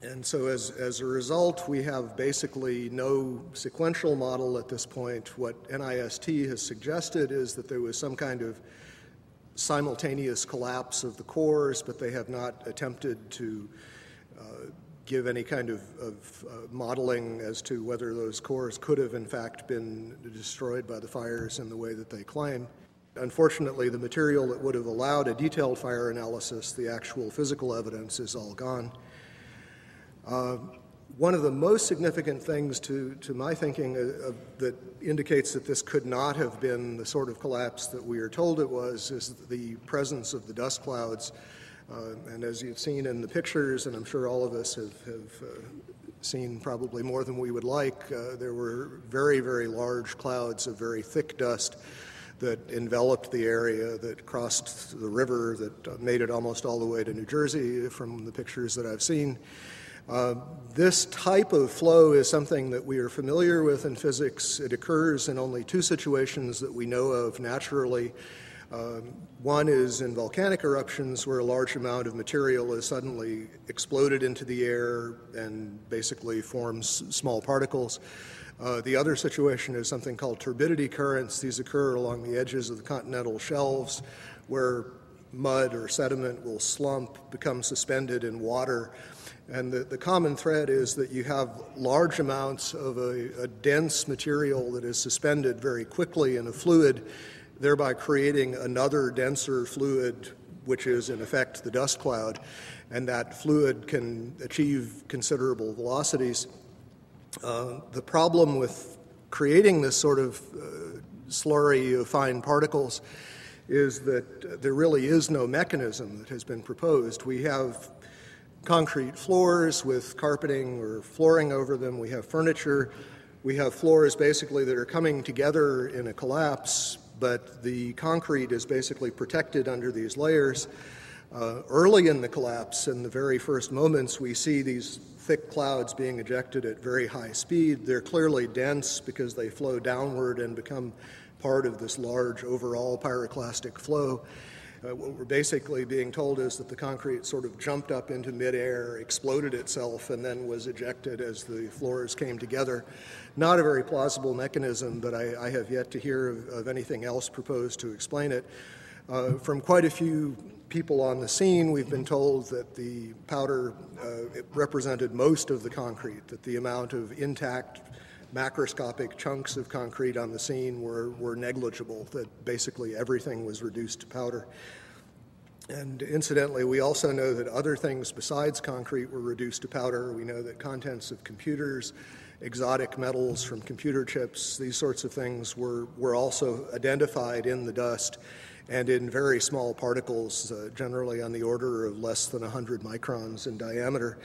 And so as a result, we have basically no sequential model at this point. What NIST has suggested is that there was some kind of simultaneous collapse of the cores, but they have not attempted to give any kind of modeling as to whether those cores could have in fact been destroyed by the fires in the way that they claim. Unfortunately, the material that would have allowed a detailed fire analysis, the actual physical evidence, is all gone. One of the most significant things to my thinking that indicates that this could not have been the sort of collapse that we are told it was is the presence of the dust clouds. And as you've seen in the pictures, and I'm sure all of us have seen probably more than we would like, there were very, very large clouds of very thick dust that enveloped the area, that crossed the river, that made it almost all the way to New Jersey from the pictures that I've seen. This type of flow is something that we are familiar with in physics. It occurs in only two situations that we know of naturally. One is in volcanic eruptions, where a large amount of material is suddenly exploded into the air and basically forms small particles. The other situation is something called turbidity currents. These occur along the edges of the continental shelves, where mud or sediment will slump, become suspended in water. And the common thread is that you have large amounts of a dense material that is suspended very quickly in a fluid, thereby creating another denser fluid, which is in effect the dust cloud. And that fluid can achieve considerable velocities. The problem with creating this sort of slurry of fine particles is that there really is no mechanism that has been proposed. We have concrete floors with carpeting or flooring over them. We have furniture. We have floors basically that are coming together in a collapse, but the concrete is basically protected under these layers. Early in the collapse, in the very first moments, we see these thick clouds being ejected at very high speed. They're clearly dense because they flow downward and become part of this large overall pyroclastic flow. What we're basically being told is that the concrete sort of jumped up into midair, exploded itself, and then was ejected as the floors came together. Not a very plausible mechanism, but I have yet to hear of anything else proposed to explain it. From quite a few people on the scene, we've been told that the powder it represented most of the concrete, that the amount of intact macroscopic chunks of concrete on the scene were negligible, that basically everything was reduced to powder. And incidentally, we also know that other things besides concrete were reduced to powder. We know that contents of computers, exotic metals from computer chips, these sorts of things were also identified in the dust and in very small particles, generally on the order of less than 100 microns in diameter.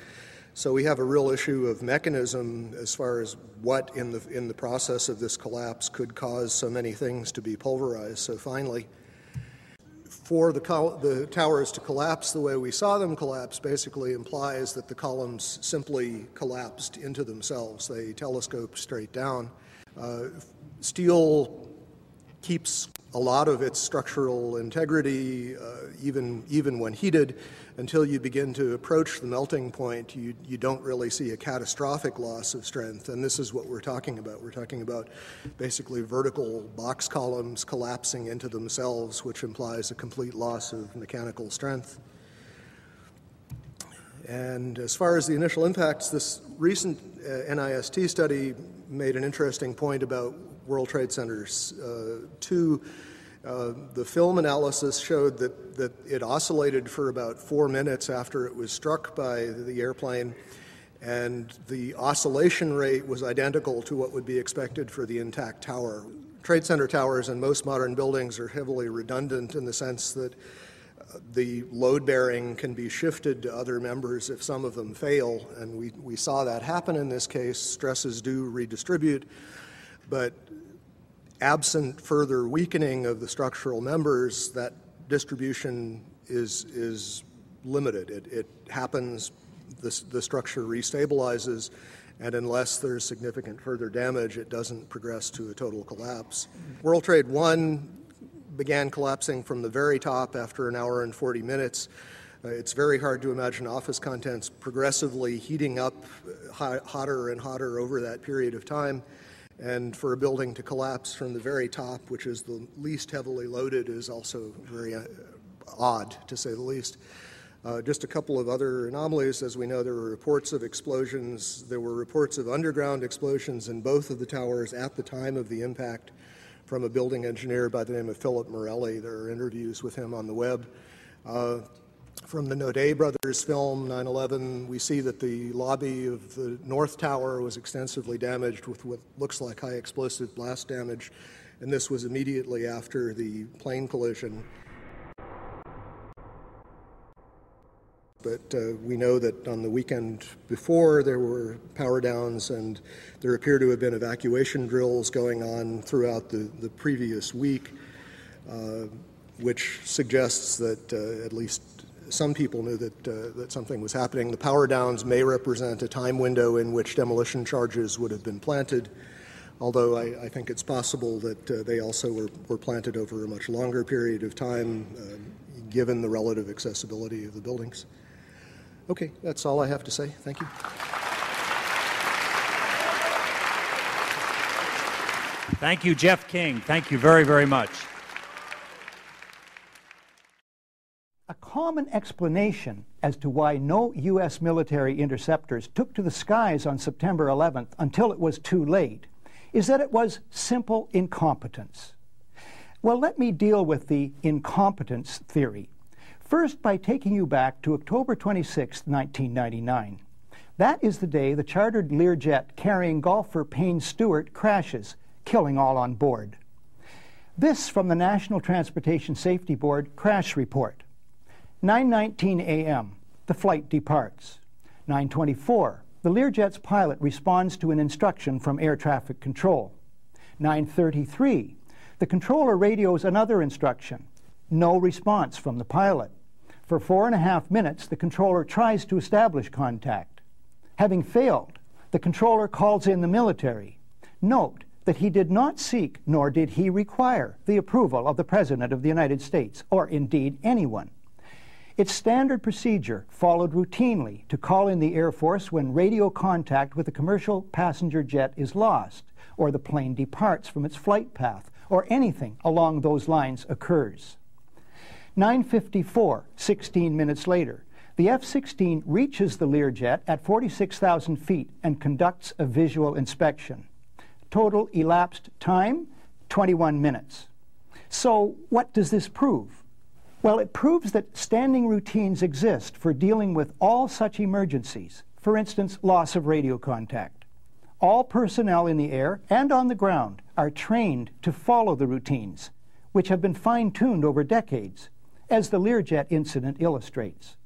So we have a real issue of mechanism as far as what in the process of this collapse could cause so many things to be pulverized so finely. For the towers to collapse the way we saw them collapse basically implies that the columns simply collapsed into themselves. They telescoped straight down. Steel keeps a lot of its structural integrity, even when heated, until you begin to approach the melting point. You don't really see a catastrophic loss of strength, and this is what we're talking about. We're talking about basically vertical box columns collapsing into themselves, which implies a complete loss of mechanical strength. And as far as the initial impacts, this recent NIST study made an interesting point about World Trade Centers 2. The film analysis showed that it oscillated for about 4 minutes after it was struck by the airplane, and the oscillation rate was identical to what would be expected for the intact tower. Trade Center towers in most modern buildings are heavily redundant in the sense that the load bearing can be shifted to other members if some of them fail, and we saw that happen in this case. Stresses do redistribute, but absent further weakening of the structural members, that distribution is limited. It happens, the structure restabilizes, and unless there's significant further damage, it doesn't progress to a total collapse. World Trade 1 began collapsing from the very top after an hour and 40 minutes. It's very hard to imagine office contents progressively heating up hotter and hotter over that period of time. And for a building to collapse from the very top, which is the least heavily loaded, is also very odd, to say the least. Just a couple of other anomalies. As we know, there were reports of explosions. There were reports of underground explosions in both of the towers at the time of the impact from a building engineer by the name of Philip Morelli. There are interviews with him on the web. From the Naudet brothers film, 9/11, we see that the lobby of the North Tower was extensively damaged with what looks like high explosive blast damage, and this was immediately after the plane collision. But we know that on the weekend before, there were power downs, and there appear to have been evacuation drills going on throughout the previous week, which suggests that at least some people knew that something was happening. The power downs may represent a time window in which demolition charges would have been planted, although I think it's possible that they also were planted over a much longer period of time, given the relative accessibility of the buildings. Okay, that's all I have to say. Thank you. Thank you, Jeff King. Thank you very, very much. A common explanation as to why no U.S. military interceptors took to the skies on September 11th until it was too late is that it was simple incompetence. Well, let me deal with the incompetence theory. First, by taking you back to October 26, 1999. That is the day the chartered Learjet carrying golfer Payne Stewart crashes, killing all on board. This from the National Transportation Safety Board crash report. 9:19 a.m., the flight departs. 9:24, the Learjet's pilot responds to an instruction from air traffic control. 9:33, the controller radios another instruction. No response from the pilot. For 4.5 minutes, the controller tries to establish contact. Having failed, the controller calls in the military. Note that he did not seek, nor did he require, the approval of the President of the United States, or indeed anyone. It's standard procedure, followed routinely, to call in the Air Force when radio contact with a commercial passenger jet is lost, or the plane departs from its flight path, or anything along those lines occurs. 9:54, 16 minutes later, the F-16 reaches the Learjet at 46,000 feet and conducts a visual inspection. Total elapsed time, 21 minutes. So what does this prove? Well, it proves that standing routines exist for dealing with all such emergencies, for instance, loss of radio contact. All personnel in the air and on the ground are trained to follow the routines, which have been fine-tuned over decades, as the Learjet incident illustrates.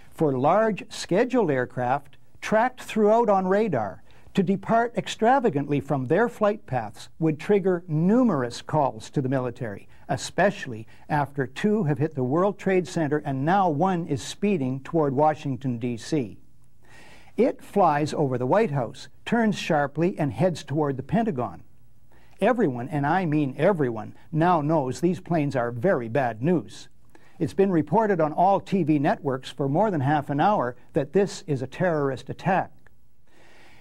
For large scheduled aircraft tracked throughout on radar, to depart extravagantly from their flight paths would trigger numerous calls to the military, especially after 2 have hit the World Trade Center and now 1 is speeding toward Washington, D.C. It flies over the White House, turns sharply, and heads toward the Pentagon. Everyone, and I mean everyone, now knows these planes are very bad news. It's been reported on all TV networks for more than half an hour that this is a terrorist attack.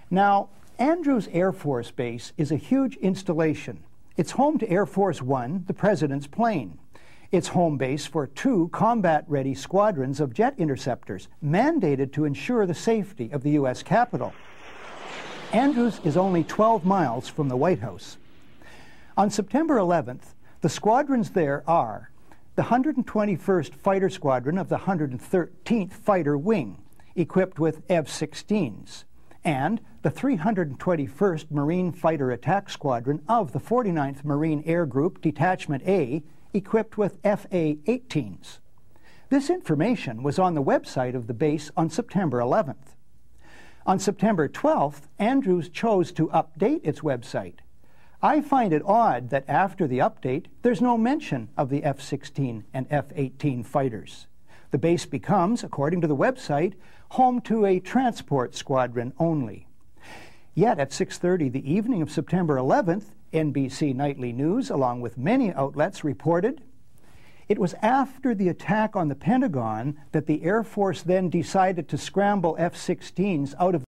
Now, Andrews Air Force Base is a huge installation. It's home to Air Force One, the President's plane. It's home base for 2 combat-ready squadrons of jet interceptors, mandated to ensure the safety of the U.S. Capitol. Andrews is only 12 miles from the White House. On September 11th, the squadrons there are the 121st Fighter Squadron of the 113th Fighter Wing, equipped with F-16s, and the 321st Marine Fighter Attack Squadron of the 49th Marine Air Group Detachment A, equipped with FA-18s. This information was on the website of the base on September 11th. On September 12th, Andrews chose to update its website. I find it odd that after the update, there's no mention of the F-16 and F-18 fighters. The base becomes, according to the website, home to a transport squadron only. Yet at 6:30 the evening of September 11th, NBC Nightly News, along with many outlets, reported, It was after the attack on the Pentagon that the Air Force then decided to scramble F-16s out of